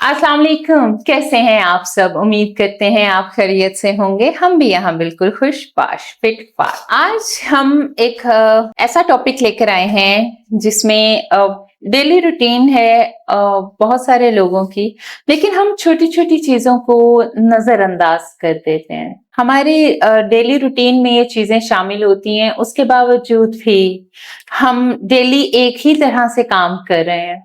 अस्सलाम वालेकुम, कैसे हैं आप सब? उम्मीद करते हैं आप खैरियत से होंगे। हम भी यहाँ बिल्कुल खुश-बाश, फिट-फाट। आज हम एक ऐसा टॉपिक लेकर आए हैं जिसमें डेली रूटीन है बहुत सारे लोगों की, लेकिन हम छोटी-छोटी चीज़ों को नज़रअंदाज कर देते हैं। हमारी डेली रूटीन में ये चीज़ें शामिल होती हैं, उसके बावजूद भी हम डेली एक ही तरह से काम कर रहे हैं।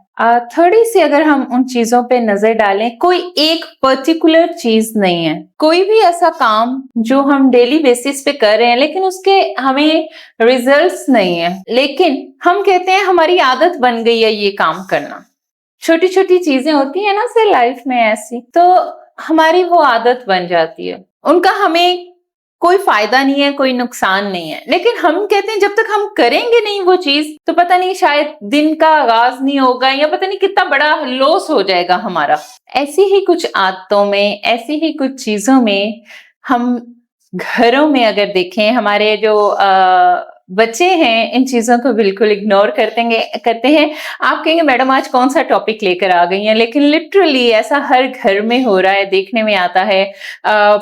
थोड़ी सी अगर हम उन चीजों पे नजर डालें, कोई एक पर्टिकुलर चीज नहीं है, कोई भी ऐसा काम जो हम डेली बेसिस पे कर रहे हैं लेकिन उसके हमें रिजल्ट्स नहीं है, लेकिन हम कहते हैं हमारी आदत बन गई है ये काम करना। छोटी छोटी चीजें होती है ना सर लाइफ में ऐसी, तो हमारी वो आदत बन जाती है, उनका हमें कोई फायदा नहीं है, कोई नुकसान नहीं है, लेकिन हम कहते हैं जब तक हम करेंगे नहीं वो चीज तो पता नहीं शायद दिन का आगाज नहीं होगा या पता नहीं कितना बड़ा लॉस हो जाएगा हमारा। ऐसी ही कुछ आदतों में, ऐसी ही कुछ चीजों में हम घरों में अगर देखें, हमारे जो बच्चे हैं इन चीजों को बिल्कुल इग्नोर करते हैं। आप कहेंगे मैडम आज कौन सा टॉपिक लेकर आ गई हैं, लेकिन लिटरली ऐसा हर घर में हो रहा है, देखने में आता है।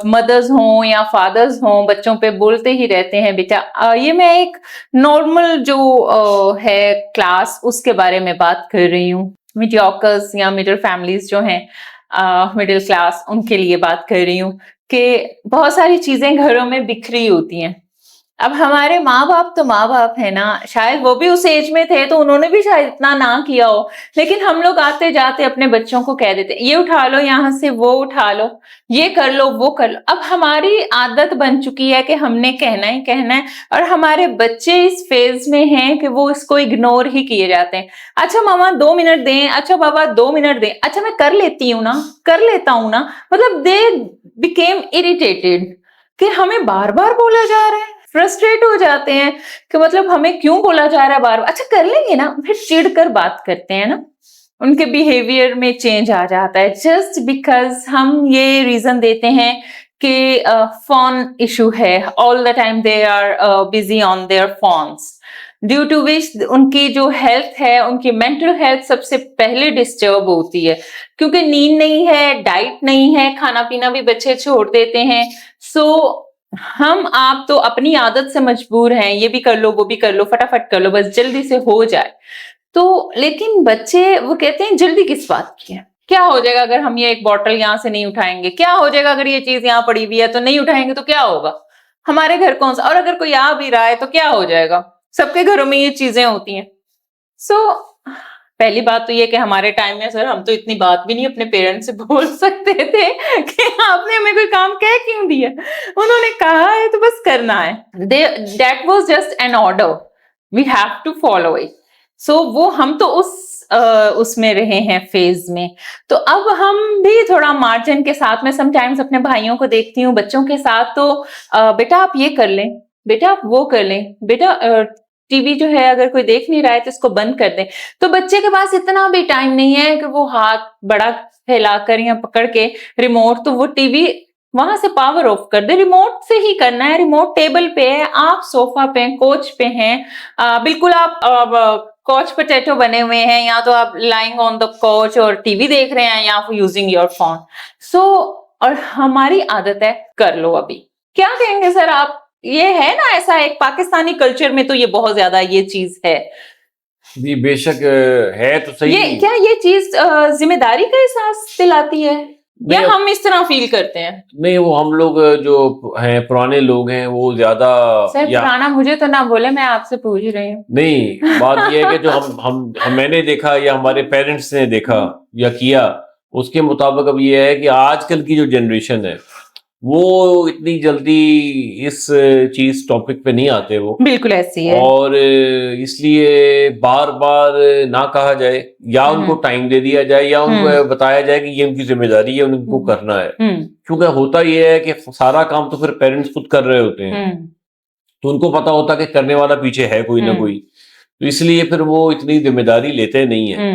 मदर्स हों या फादर्स हों, बच्चों पे बोलते ही रहते हैं बेटा। ये मैं एक नॉर्मल जो है क्लास उसके बारे में बात कर रही हूँ, मीडियोकर्स या मिडिल फैमिलीज जो हैं, मिडिल क्लास, उनके लिए बात कर रही हूँ कि बहुत सारी चीजें घरों में बिखरी होती हैं। अब हमारे माँ बाप तो माँ बाप है ना, शायद वो भी उस एज में थे तो उन्होंने भी शायद इतना ना किया हो, लेकिन हम लोग आते जाते अपने बच्चों को कह देते ये उठा लो, यहाँ से वो उठा लो, ये कर लो, वो कर लो। अब हमारी आदत बन चुकी है कि हमने कहना ही कहना है, और हमारे बच्चे इस फेज में हैं कि वो इसको इग्नोर ही किए जाते हैं। अच्छा मामा 2 मिनट दें, अच्छा बाबा 2 मिनट दें, अच्छा मैं कर लेती हूँ ना, कर लेता हूँ ना। मतलब दे बिकेम इरिटेटेड कि हमें बार बार बोला जा रहा है, फ्रस्ट्रेट हो जाते हैं कि मतलब हमें क्यों बोला जा रहा है बार बार। अच्छा कर लेंगे ना, फिर चिढ़ कर बात करते हैं ना, उनके बिहेवियर में चेंज आ जाता है जस्ट बिकॉज हम ये रीजन देते हैं कि फोन इशू है, all the time they are busy on their phones, due to which उनकी जो हेल्थ है, उनकी मेंटल हेल्थ सबसे पहले डिस्टर्ब होती है, क्योंकि नींद नहीं है, डाइट नहीं है, खाना पीना भी बच्चे छोड़ देते हैं। सो हम आप तो अपनी आदत से मजबूर हैं, ये भी कर लो, वो भी कर लो, फटाफट कर लो, बस जल्दी से हो जाए। तो लेकिन बच्चे वो कहते हैं जल्दी किस बात की है, क्या हो जाएगा अगर हम ये एक बॉटल यहाँ से नहीं उठाएंगे, क्या हो जाएगा अगर ये चीज यहाँ पड़ी हुई है तो नहीं उठाएंगे तो क्या होगा, हमारे घर कौन सा, और अगर कोई आ भी रहा है तो क्या हो जाएगा। सबके घरों में ये चीजें होती हैं। सो पहली बात तो ये कि हमारे टाइम में सर हम तो इतनी बात भी नहीं अपने पेरेंट्स से बोल सकते थे कि आपने हमें कोई काम कह क्यों दिया, उन्होंने कहा है तो बस करना है, that was just an order, we have to follow it. So वो हम तो उसमें रहे हैं फेज में। तो अब हम भी थोड़ा मार्जिन के साथ में समटाइम्स अपने भाइयों को देखती हूँ बच्चों के साथ, तो बेटा आप ये कर लें, बेटा आप वो कर लें, बेटा टीवी जो है अगर कोई देख नहीं रहा है तो इसको बंद कर दें। तो बच्चे के पास इतना भी टाइम नहीं है कि वो हाथ बड़ा फैलाकर या पकड़ के रिमोट, तो वो टीवी वहां से पावर ऑफ कर दे, रिमोट से ही करना है, रिमोट टेबल पे है, आप सोफा पे कोच पे हैं, बिल्कुल आप कोच पोटैटो बने हुए हैं, या तो आप लाइंग ऑन द कोच और टीवी देख रहे हैं या यूजिंग योर फोन। सो और हमारी आदत है कर लो अभी, क्या कहेंगे सर आप, ये है ना ऐसा, एक पाकिस्तानी कल्चर में तो ये बहुत ज्यादा ये चीज है जी बेशक है तो सही। ये क्या ये चीज जिम्मेदारी का एहसास दिलाती है या नहीं, हम इस तरह फील करते हैं? नहीं वो हम लोग जो हैं पुराने लोग हैं वो ज्यादा सर पुराना मुझे तो ना बोले, मैं आपसे पूछ रही हूँ। नहीं, बात ये है कि जो हम मैंने देखा या हमारे पेरेंट्स ने देखा या किया, उसके मुताबिक अब ये है कि आजकल की जो जनरेशन है वो इतनी जल्दी इस चीज टॉपिक पे नहीं आते वो, बिल्कुल ऐसी है, और इसलिए बार बार ना कहा जाए या उनको टाइम दे दिया जाए या उनको बताया जाए कि ये उनकी जिम्मेदारी है, उनको करना है। क्योंकि होता ये है कि सारा काम तो फिर पेरेंट्स खुद कर रहे होते हैं, तो उनको पता होता कि करने वाला पीछे है कोई ना कोई, तो इसलिए फिर वो इतनी जिम्मेदारी लेते नहीं है।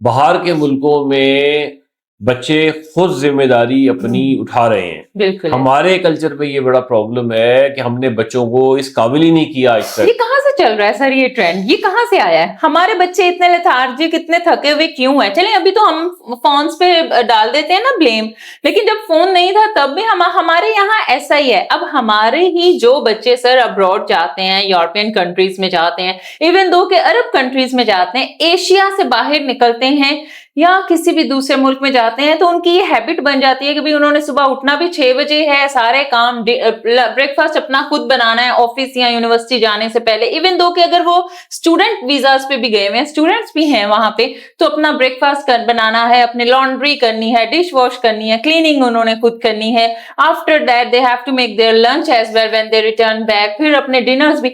बाहर के मुल्कों में बच्चे खुद जिम्मेदारी अपनी उठा रहे हैं। बिल्कुल। हमारे कल्चर पे ये बड़ा प्रॉब्लम है कि हमने बच्चों को इस काबिल ही नहीं किया आज तक। ये कहाँ से चल रहा है सर, ये ट्रेंड ये कहाँ से आया है? हमारे बच्चे इतने लेथार्जिक, इतने थके हुए क्यों है? चले अभी तो हम फोन्स पे डाल देते हैं ना ब्लेम, लेकिन जब फोन नहीं था तब भी हमारे यहाँ ऐसा ही है। अब हमारे ही जो बच्चे सर अब्रॉड जाते हैं, यूरोपियन कंट्रीज में जाते हैं, इवन दो के अरब कंट्रीज में जाते हैं, एशिया से बाहर निकलते हैं या किसी भी दूसरे मुल्क में जाते हैं, तो उनकी ये हैबिट बन जाती है कि भाई उन्होंने सुबह उठना भी 6 बजे है, सारे काम ब्रेकफास्ट अपना खुद बनाना है ऑफिस या यूनिवर्सिटी जाने से पहले। इवन दो कि अगर वो स्टूडेंट वीजास पे भी गए हुए हैं, स्टूडेंट्स भी हैं वहां पे, तो अपना ब्रेकफास्ट बनाना है, अपने लॉन्ड्री करनी है, डिश वॉश करनी है, क्लीनिंग उन्होंने खुद करनी है। After that they have to make their lunch as well when they return back, फिर अपने डिनर्स भी।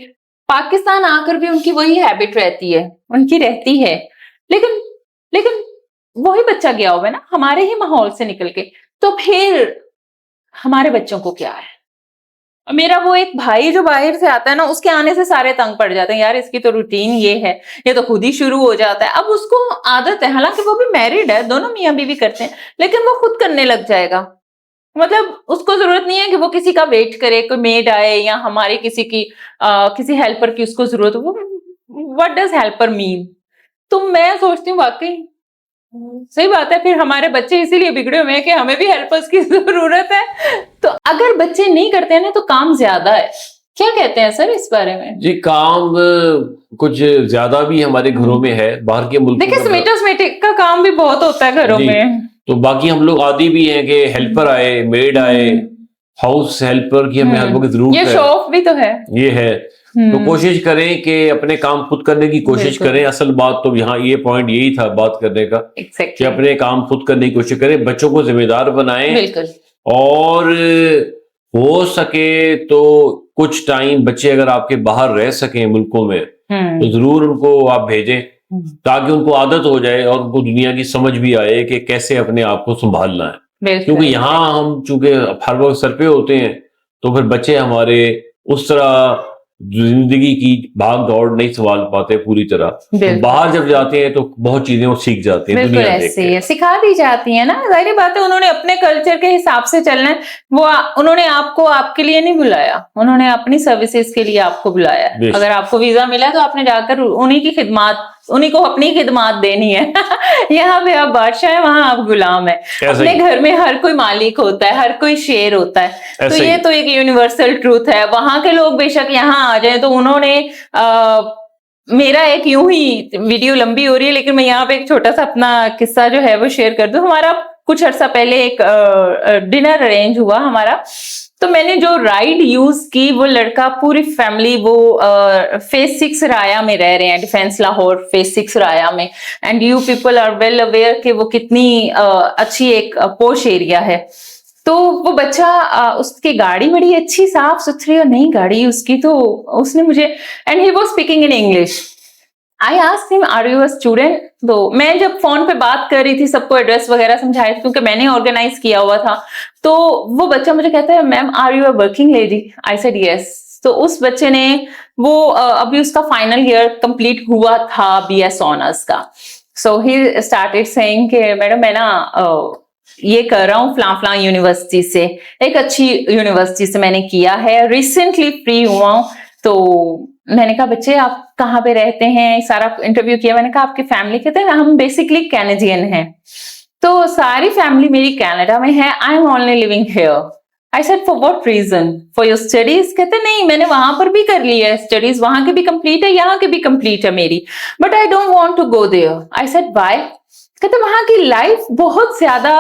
पाकिस्तान आकर भी उनकी वही हैबिट रहती है, उनकी रहती है। लेकिन वही बच्चा गया हुआ है ना हमारे ही माहौल से निकल के, तो फिर हमारे बच्चों को क्या है? मेरा वो एक भाई जो बाहर से आता है ना, उसके आने से सारे तंग पड़ जाते हैं, यार इसकी तो रूटीन ये है, ये तो खुद ही शुरू हो जाता है। अब उसको आदत है, हालांकि वो भी मैरिड है, दोनों मियां बीवी करते हैं, लेकिन वो खुद करने लग जाएगा। मतलब उसको जरूरत नहीं है कि वो किसी का वेट करे, कोई मेड आए या हमारी किसी की किसी हेल्पर की उसको जरूरत हो। What does helper mean? तो मैं सोचती हूँ वाकई सही बात है, फिर हमारे बच्चे इसीलिए बिगड़े हुए हैं कि हमें भी हेल्पर्स की जरूरत है। तो अगर बच्चे नहीं करते हैं ना तो काम ज्यादा है। क्या कहते हैं सर इस बारे में? जी काम कुछ ज्यादा भी हमारे घरों में है, बाहर के मुल्क देखिए सिमेटोस्मेटिक का काम भी बहुत होता है घरों में, तो बाकी हम लोग आदी भी हैं कि हेल्पर आए, मेड आए, हाउस हेल्पर की हमें हेल्पर की जरूरत है। ये शो ऑफ भी तो है, ये है। तो कोशिश करें कि अपने काम खुद करने की कोशिश करें। असल बात तो यहाँ ये पॉइंट यही था बात करने का, कि अपने काम खुद करने की कोशिश करें, बच्चों को जिम्मेदार बनाएं, और हो सके तो कुछ टाइम बच्चे अगर आपके बाहर रह सकें मुल्कों में, तो जरूर उनको आप भेजें, ताकि उनको आदत हो जाए और उनको दुनिया की समझ भी आए कि कैसे अपने आप को संभालना है। क्योंकि यहाँ हम चूंकि हर वक्त सर पे होते हैं, तो फिर बच्चे हमारे उस तरह जिंदगी की भाग दौड़ नहीं संभाल पाते पूरी तरह। तो बाहर जब जाते हैं तो बहुत चीजें वो सीख जाते हैं, दुनिया ऐसे ही सिखा दी जाती है ना। जाहिर बात है उन्होंने अपने कल्चर के हिसाब से चलना है। वो उन्होंने आपको आपके लिए नहीं बुलाया, उन्होंने अपनी सर्विसेज के लिए आपको बुलाया है। अगर आपको वीजा मिला तो आपने जाकर उन्हीं की खिदमत, उन्हीं को अपनी खिदमत देनी है। यहाँ पे आप बादशाह है, वहां आप गुलाम है। अपने घर में हर कोई मालिक होता है, हर कोई शेर होता है। तो ये तो एक यूनिवर्सल ट्रूथ है। वहां के लोग बेशक यहाँ आ जाए, तो उन्होंने मेरा एक यूं ही वीडियो लंबी हो रही है, लेकिन मैं यहाँ पे एक छोटा सा अपना किस्सा जो है वो शेयर कर दूं। हमारा कुछ अर्सा पहले एक डिनर अरेंज हुआ हमारा, तो मैंने जो राइड यूज की, वो लड़का पूरी फैमिली वो फेज 6 राया में रह रहे हैं, डिफेंस लाहौर फेज 6 राया में। And you people are well aware कि वो कितनी अच्छी एक पोश एरिया है। तो वो बच्चा उसकी गाड़ी बड़ी अच्छी साफ सुथरी और नई गाड़ी उसकी, तो उसने मुझे, and he was speaking in English, I asked him are you a student? तो मैं जब फोन पे बात कर रही थी, सबको एड्रेस वगैरह समझाया क्योंकि मैंने ऑर्गेनाइज किया हुआ था, तो वो बच्चा मुझे कहता है ma'am are you a working lady? I said yes. तो उस बच्चे ने वो अभी उसका फाइनल ईयर कंप्लीट हुआ था BS ऑनर्स का। सो ही स्टार्टेड सेइंग कि मैडम मैं ना ये कर रहा हूँ फलां यूनिवर्सिटी से, एक अच्छी यूनिवर्सिटी से मैंने किया है, रिसेंटली फ्री हुआ हूँ। तो मैंने कहा बच्चे आप कहाँ पे रहते हैं, सारा इंटरव्यू किया। मैंने कहा आपकी फैमिली, कहते हैं हम बेसिकली कैनेडियन हैं। तो सारी फैमिली मेरी कनाडा में है, I am only living here. I said for what reason? For your studies? कहते नहीं मैंने वहां पर भी कर ली है स्टडीज, वहां की भी कंप्लीट है, यहाँ की भी कंप्लीट है मेरी, but I don't want to go there. I said why? कहते वहां की लाइफ बहुत ज्यादा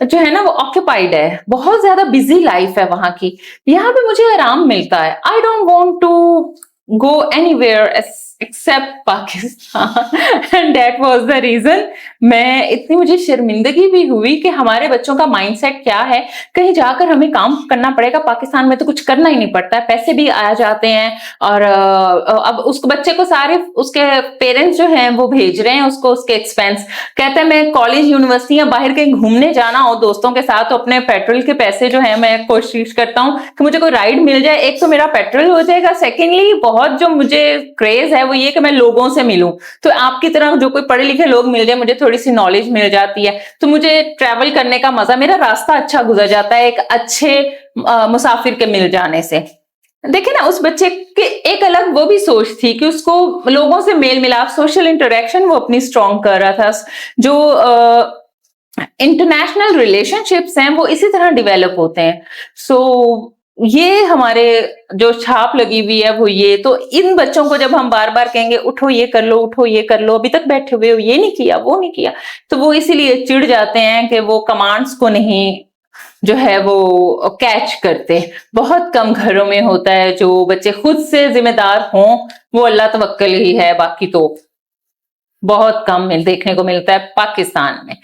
जो है ना वो ऑक्यूपाइड है, बहुत ज्यादा बिजी लाइफ है वहां की, यहाँ पे मुझे आराम मिलता है। I don't want to go anywhere except Pakistan and that was the reason। मैं इतनी मुझे शर्मिंदगी भी हुई कि हमारे बच्चों का माइंडसेट क्या है, कहीं जाकर हमें काम करना पड़ेगा, पाकिस्तान में तो कुछ करना ही नहीं पड़ता है, पैसे भी आ जाते हैं, और अब उसको बच्चे को सारे उसके पेरेंट्स जो हैं वो भेज रहे हैं उसको उसके एक्सपेंस। कहते हैं मैं कॉलेज यूनिवर्सिटी या बाहर कहीं घूमने जाना हो दोस्तों के साथ, तो अपने पेट्रोल के पैसे जो है मैं कोशिश करता हूँ कि मुझे कोई राइड मिल जाए, एक तो मेरा पेट्रोल हो जाएगा, सेकेंडली बहुत जो मुझे क्रेज है वो ये कि मैं लोगों से मिलूं, तो आपकी तरह जो कोई पढ़े लिखे लोग मिल जाए, मुझे थोड़ी सी नॉलेज मिल जाती है, तो मुझे ट्रैवल करने का मजा, मेरा रास्ता अच्छा गुजर जाता है एक अच्छे मुसाफिर के मिल जाने से। देखिए ना, उस बच्चे के एक अलग वो भी सोच थी कि उसको लोगों से मेल मिलाप, सोशल इंटरेक्शन वो अपनी स्ट्रॉन्ग कर रहा था। जो इंटरनेशनल रिलेशनशिप्स हैं वो इसी तरह डेवलप होते हैं। सो ये हमारे जो छाप लगी हुई है वो ये, तो इन बच्चों को जब हम बार बार कहेंगे उठो ये कर लो, उठो ये कर लो, अभी तक बैठे हुए हो, ये नहीं किया वो नहीं किया, तो वो इसीलिए चिढ़ जाते हैं कि वो कमांड्स को नहीं जो है वो कैच करते। बहुत कम घरों में होता है जो बच्चे खुद से जिम्मेदार हों, वो अल्लाह तवक्कल ही है, बाकी तो बहुत कम देखने को मिलता है पाकिस्तान में।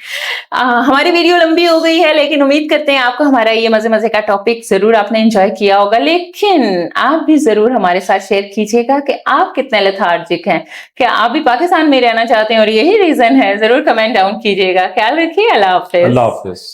हमारी वीडियो लंबी हो गई है, लेकिन उम्मीद करते हैं आपको हमारा ये मजे मजे का टॉपिक जरूर आपने एंजॉय किया होगा। लेकिन आप भी जरूर हमारे साथ शेयर कीजिएगा कि आप कितने लेथार्जिक हैं, क्या आप भी पाकिस्तान में रहना चाहते हैं और यही रीजन है, जरूर कमेंट डाउन कीजिएगा। ख्याल रखिए, अल्लाह हाफिज। अल्लाह हाफिज।